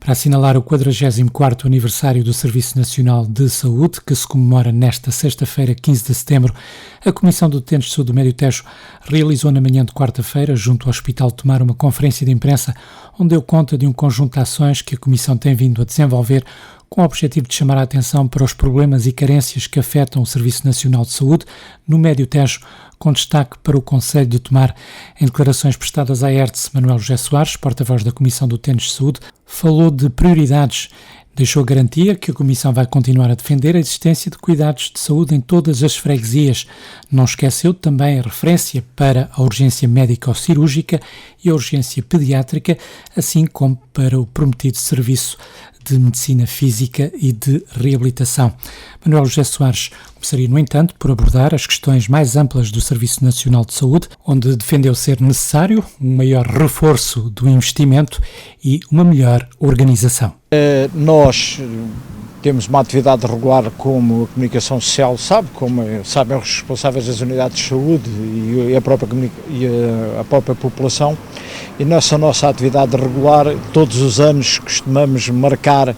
Para assinalar o 44º aniversário do Serviço Nacional de Saúde, que se comemora nesta sexta-feira, 15 de setembro, a Comissão de Utentes de Saúde do Médio Tejo realizou na manhã de quarta-feira, junto ao Hospital de Tomar, uma conferência de imprensa onde deu conta de um conjunto de ações que a Comissão tem vindo a desenvolver com o objetivo de chamar a atenção para os problemas e carências que afetam o Serviço Nacional de Saúde no Médio Tejo, com destaque para o Conselho de Tomar. Em declarações prestadas à ERTS, Manuel José Soares, porta-voz da Comissão de Utentes de Saúde, falou de prioridades. Deixou garantia que a Comissão vai continuar a defender a existência de cuidados de saúde em todas as freguesias. Não esqueceu também a referência para a urgência médico-cirúrgica e a urgência pediátrica, assim como para o prometido serviço de medicina física e de reabilitação. Manuel José Soares começaria, no entanto, por abordar as questões mais amplas do Serviço Nacional de Saúde, onde defendeu ser necessário um maior reforço do investimento e uma melhor organização. Nós temos uma atividade regular, como a comunicação social sabe, como sabem os responsáveis das unidades de saúde e a própria população, e nessa nossa atividade regular, todos os anos costumamos marcar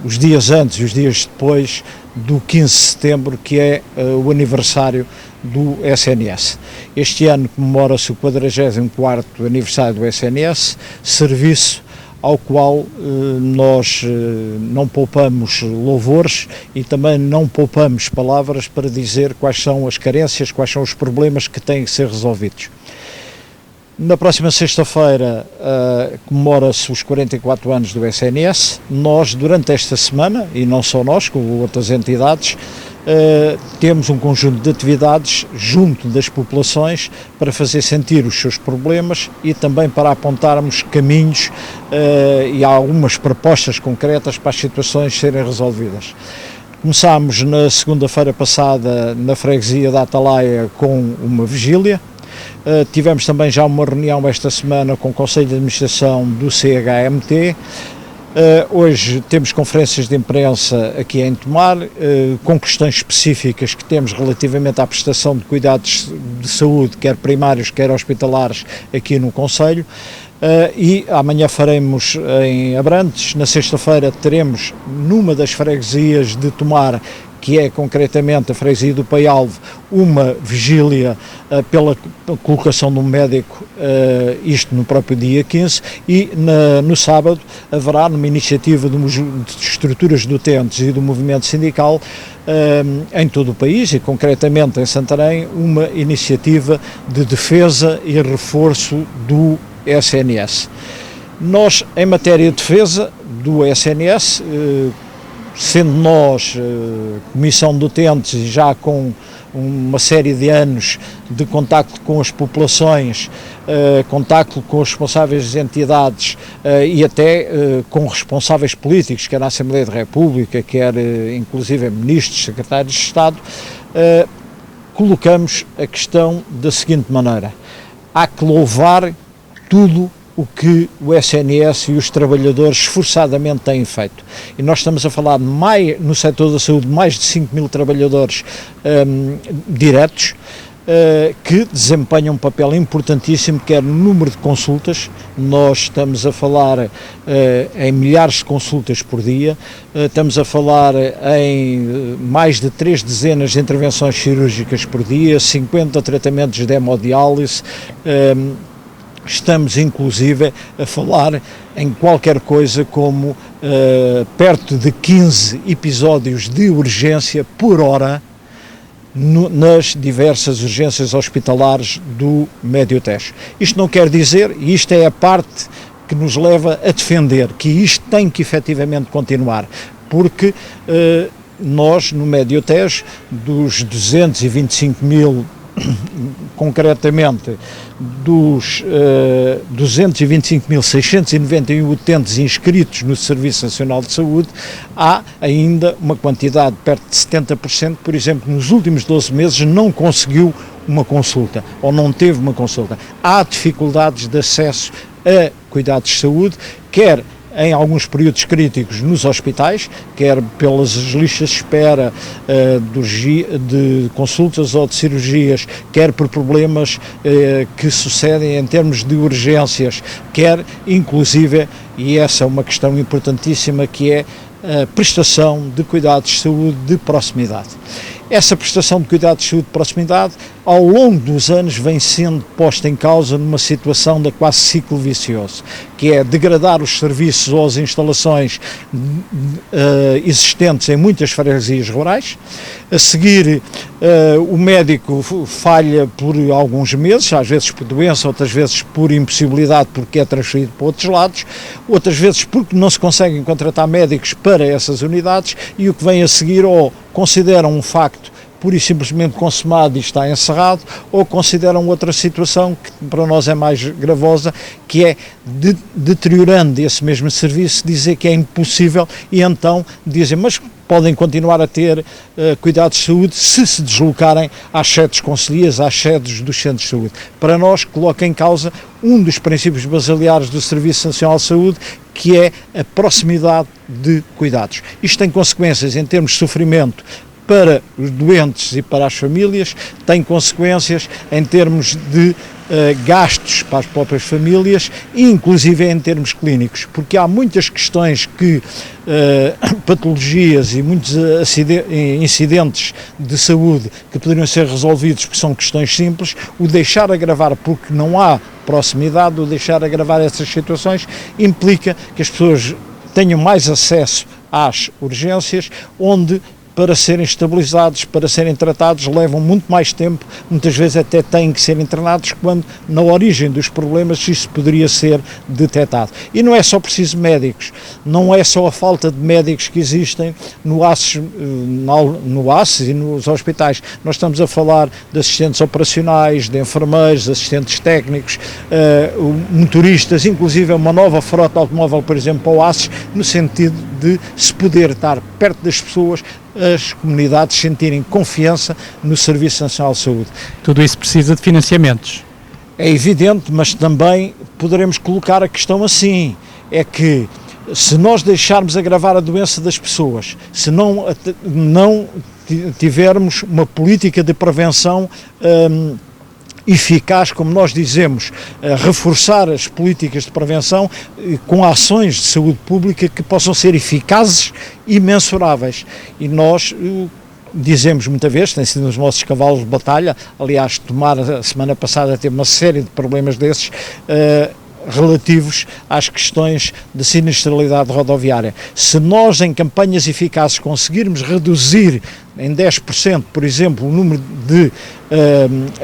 os dias antes e os dias depois do 15 de setembro, que é o aniversário do SNS. Este ano comemora-se o 44º aniversário do SNS, serviço ao qual nós não poupamos louvores e também não poupamos palavras para dizer quais são as carências, quais são os problemas que têm que ser resolvidos. Na próxima sexta-feira comemora-se os 44 anos do SNS. Nós, durante esta semana, e não só nós, como outras entidades, temos um conjunto de atividades junto das populações para fazer sentir os seus problemas e também para apontarmos caminhos e algumas propostas concretas para as situações serem resolvidas. Começámos na segunda-feira passada na freguesia da Atalaia com uma vigília. Tivemos também já uma reunião esta semana com o Conselho de Administração do CHMT. Hoje temos conferências de imprensa aqui em Tomar, com questões específicas que temos relativamente à prestação de cuidados de saúde, quer primários, quer hospitalares, aqui no Conselho. E amanhã faremos em Abrantes, na sexta-feira teremos numa das freguesias de Tomar, que é concretamente a freguesia do Paialvo, uma vigília pela colocação de um médico, isto no próprio dia 15, e no sábado haverá, numa iniciativa de estruturas de utentes e do movimento sindical, em todo o país e concretamente em Santarém, uma iniciativa de defesa e reforço do SNS. Nós, em matéria de defesa do SNS, sendo nós Comissão de Utentes e já com uma série de anos de contacto com as populações, contacto com os responsáveis das entidades e até com responsáveis políticos, quer na Assembleia da República, quer inclusive ministros, secretários de Estado, colocamos a questão da seguinte maneira: há que louvar tudo o que o SNS e os trabalhadores esforçadamente têm feito. E nós estamos a falar no setor da saúde, mais de 5 mil trabalhadores diretos, que desempenham um papel importantíssimo, quer no número de consultas. Nós estamos a falar em milhares de consultas por dia, estamos a falar em mais de 3 dezenas de intervenções cirúrgicas por dia, 50 tratamentos de hemodiálise. Estamos, inclusive, a falar em qualquer coisa como perto de 15 episódios de urgência por hora nas diversas urgências hospitalares do Médio Tejo. Isto não quer dizer, e isto é a parte que nos leva a defender, que isto tem que efetivamente continuar, porque nós, no Médio Tejo, dos 225 mil, concretamente dos 225.691 utentes inscritos no Serviço Nacional de Saúde, há ainda uma quantidade perto de 70%, por exemplo, nos últimos 12 meses não conseguiu uma consulta ou não teve uma consulta. Há dificuldades de acesso a cuidados de saúde, quer em alguns períodos críticos nos hospitais, quer pelas listas de espera de consultas ou de cirurgias, quer por problemas que sucedem em termos de urgências, quer inclusive, e essa é uma questão importantíssima, que é a prestação de cuidados de saúde de proximidade. Essa prestação de cuidados de saúde de proximidade, ao longo dos anos, vem sendo posta em causa numa situação de quase ciclo vicioso, que é degradar os serviços ou as instalações existentes em muitas freguesias rurais. A seguir, o médico falha por alguns meses, às vezes por doença, outras vezes por impossibilidade, porque é transferido para outros lados, outras vezes porque não se conseguem contratar médicos para essas unidades, e o que vem a seguir, ou consideram um facto pura e simplesmente consumado e está encerrado, ou consideram outra situação que para nós é mais gravosa, que é, deteriorando esse mesmo serviço, dizer que é impossível, e então dizem, mas podem continuar a ter cuidados de saúde se deslocarem às sedes concelhias, às sedes dos centros de saúde. Para nós, coloca em causa um dos princípios basilares do Serviço Nacional de Saúde, que é a proximidade de cuidados. Isto tem consequências em termos de sofrimento para os doentes e para as famílias, tem consequências em termos de gastos para as próprias famílias, inclusive em termos clínicos, porque há muitas questões que, patologias e muitos incidentes de saúde que poderiam ser resolvidos porque são questões simples, o deixar agravar porque não há proximidade, o deixar agravar essas situações implica que as pessoas tenham mais acesso às urgências, onde para serem estabilizados, para serem tratados, levam muito mais tempo, muitas vezes até têm que ser internados, quando na origem dos problemas isso poderia ser detectado. E não é só preciso médicos, não é só a falta de médicos que existem no ACES e nos hospitais. Nós estamos a falar de assistentes operacionais, de enfermeiros, assistentes técnicos, motoristas, inclusive uma nova frota automóvel, por exemplo, para o ACES, no sentido de se poder estar perto das pessoas, as comunidades sentirem confiança no Serviço Nacional de Saúde. Tudo isso precisa de financiamentos. É evidente, mas também poderemos colocar a questão assim, é que se nós deixarmos agravar a doença das pessoas, se não tivermos uma política de prevenção eficaz, como nós dizemos, reforçar as políticas de prevenção com ações de saúde pública que possam ser eficazes e mensuráveis. E nós dizemos muitas vezes, tem sido os nossos cavalos de batalha, aliás, Tomar a semana passada teve uma série de problemas desses, relativos às questões de sinistralidade rodoviária. Se nós, em campanhas eficazes, conseguirmos reduzir em 10%, por exemplo, o número de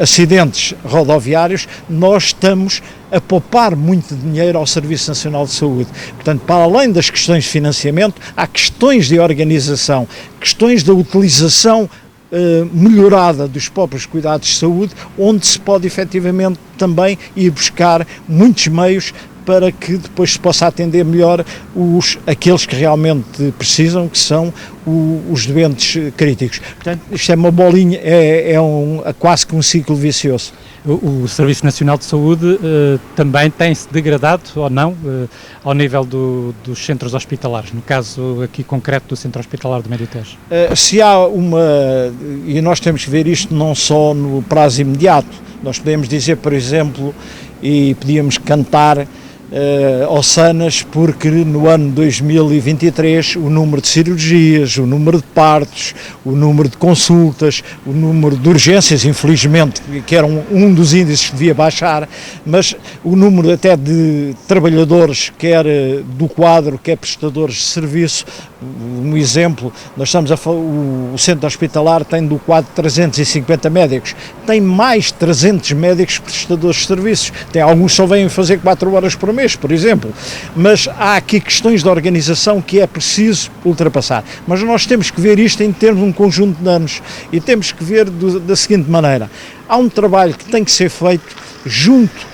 acidentes rodoviários, nós estamos a poupar muito dinheiro ao Serviço Nacional de Saúde. Portanto, para além das questões de financiamento, há questões de organização, questões da utilização melhorada dos próprios cuidados de saúde, onde se pode efetivamente também ir buscar muitos meios para que depois se possa atender melhor aqueles que realmente precisam, que são os doentes críticos. Portanto, isto é uma bolinha, é quase que um ciclo vicioso. O Serviço Nacional de Saúde também tem-se degradado ou não ao nível dos centros hospitalares, no caso aqui concreto do Centro Hospitalar do Médio Tejo? Se há e nós temos que ver isto não só no prazo imediato, nós podemos dizer, por exemplo, e podíamos cantar ossanas, porque no ano 2023 o número de cirurgias, o número de partos, o número de consultas, o número de urgências, infelizmente, que era um dos índices que devia baixar, mas o número até de trabalhadores, quer do quadro, quer prestadores de serviço. Um exemplo, nós estamos a falar, o centro hospitalar tem do quadro 350 médicos, tem mais 300 médicos prestadores de serviços, tem alguns que só vêm fazer 4 horas por mês, por exemplo, mas há aqui questões de organização que é preciso ultrapassar. Mas nós temos que ver isto em termos de um conjunto de anos, e temos que ver da seguinte maneira: há um trabalho que tem que ser feito junto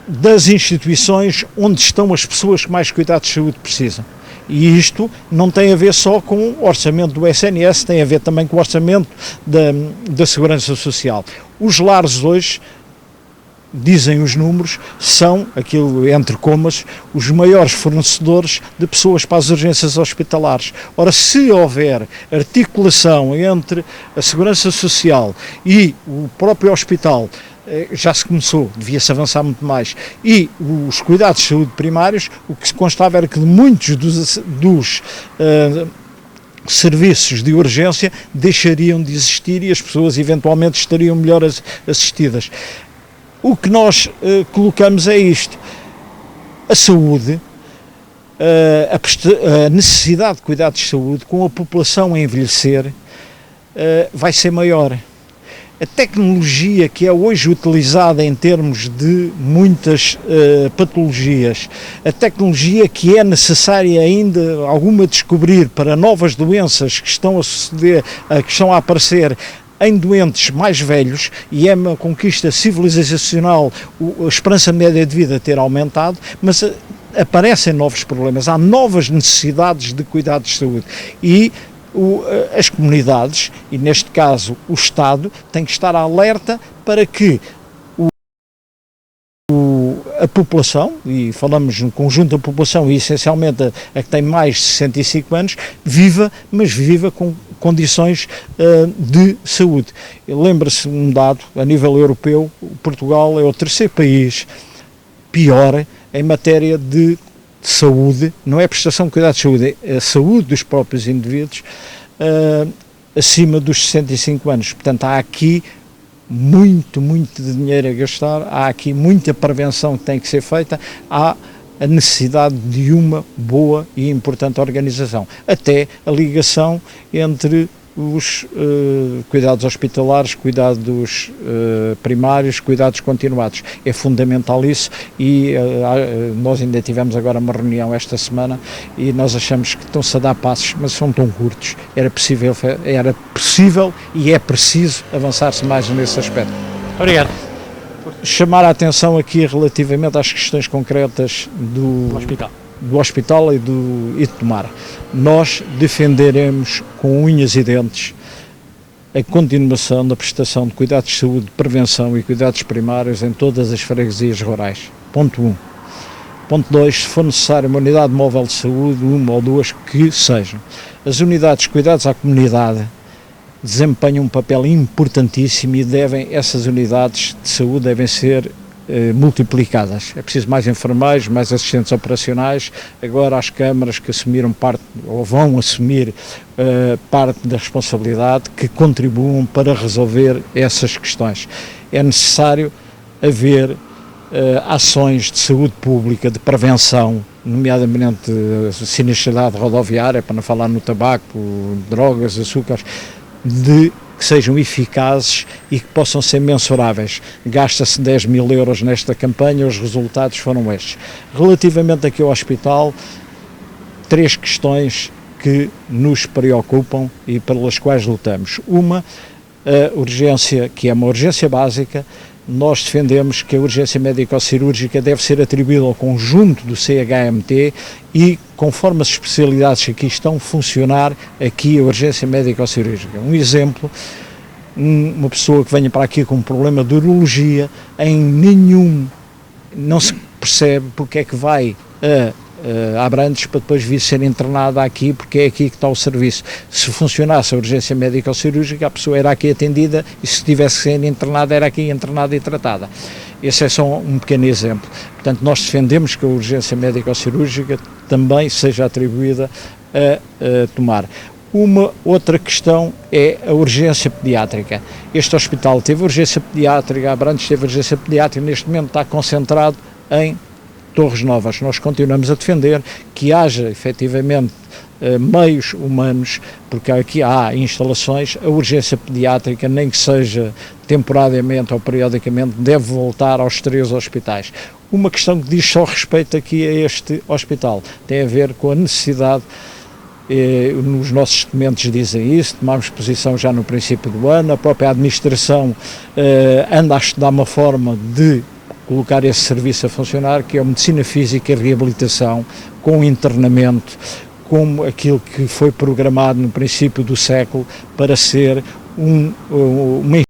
das instituições onde estão as pessoas que mais cuidados de saúde precisam. E isto não tem a ver só com o orçamento do SNS, tem a ver também com o orçamento da Segurança Social. Os lares hoje dizem os números, são, aquilo entre comas, os maiores fornecedores de pessoas para as urgências hospitalares. Ora, se houver articulação entre a Segurança Social e o próprio hospital, já se começou, devia-se avançar muito mais, e os cuidados de saúde primários, o que se constava era que muitos dos serviços de urgência deixariam de existir e as pessoas eventualmente estariam melhor assistidas. O que nós colocamos é isto: a saúde, a necessidade de cuidados de saúde, com a população a envelhecer, vai ser maior. A tecnologia que é hoje utilizada em termos de muitas patologias, a tecnologia que é necessária ainda alguma descobrir para novas doenças que estão a suceder, que estão a aparecer em doentes mais velhos, e é uma conquista civilizacional a esperança média de vida ter aumentado, mas aparecem novos problemas, há novas necessidades de cuidados de saúde e as comunidades, e neste caso o Estado, tem que estar alerta para que a população, e falamos no conjunto da população e essencialmente a que tem mais de 65 anos, viva com condições de saúde. Lembra-se um dado, a nível europeu, Portugal é o terceiro país pior em matéria de saúde, não é prestação de cuidados de saúde, é a saúde dos próprios indivíduos acima dos 65 anos. Portanto, há aqui muito de dinheiro a gastar, há aqui muita prevenção que tem que ser feita, há a necessidade de uma boa e importante organização, até a ligação entre os cuidados hospitalares, cuidados primários, cuidados continuados. É fundamental isso e nós ainda tivemos agora uma reunião esta semana e nós achamos que estão-se a dar passos, mas são tão curtos. Era possível e é preciso avançar-se mais nesse aspecto. Obrigado. Chamar a atenção aqui relativamente às questões concretas do hospital e de Tomar. Nós defenderemos com unhas e dentes a continuação da prestação de cuidados de saúde, de prevenção e cuidados primários em todas as freguesias rurais. Ponto 1. Ponto 2, se for necessário uma unidade móvel de saúde, uma ou duas, que sejam. As unidades de cuidados à comunidade desempenham um papel importantíssimo e essas unidades de saúde devem ser multiplicadas. É preciso mais enfermeiros, mais assistentes operacionais. Agora as câmaras que assumiram parte, ou vão assumir parte da responsabilidade, que contribuam para resolver essas questões. É necessário haver ações de saúde pública, de prevenção, nomeadamente sinistralidade rodoviária, para não falar no tabaco, drogas, açúcares, que sejam eficazes e que possam ser mensuráveis. Gasta-se 10 mil euros nesta campanha, os resultados foram estes. Relativamente aqui ao hospital, 3 questões que nos preocupam e pelas quais lutamos. Uma, a urgência, que é uma urgência básica. Nós defendemos que a urgência médico-cirúrgica deve ser atribuída ao conjunto do CHMT e, conforme as especialidades que aqui estão, funcionar aqui a urgência médico-cirúrgica. Um exemplo, uma pessoa que venha para aqui com um problema de urologia, não se percebe porque é que vai a Abrantes para depois vir ser internada aqui, porque é aqui que está o serviço. Se funcionasse a urgência médico-cirúrgica, a pessoa era aqui atendida e se tivesse que ser internada, era aqui internada e tratada. Esse é só um pequeno exemplo. Portanto, nós defendemos que a urgência médico-cirúrgica também seja atribuída a Tomar. Uma outra questão é a urgência pediátrica. Este hospital teve urgência pediátrica, Abrantes teve urgência pediátrica, neste momento está concentrado em Torres Novas. Nós continuamos a defender que haja efetivamente meios humanos, porque aqui há instalações, a urgência pediátrica, nem que seja temporariamente ou periodicamente, deve voltar aos 3 hospitais. Uma questão que diz só respeito aqui a este hospital, tem a ver com a necessidade, nos nossos documentos dizem isso, tomámos posição já no princípio do ano, a própria administração anda a estudar uma forma de colocar esse serviço a funcionar, que é a medicina física e reabilitação, com internamento, como aquilo que foi programado no princípio do século para ser uma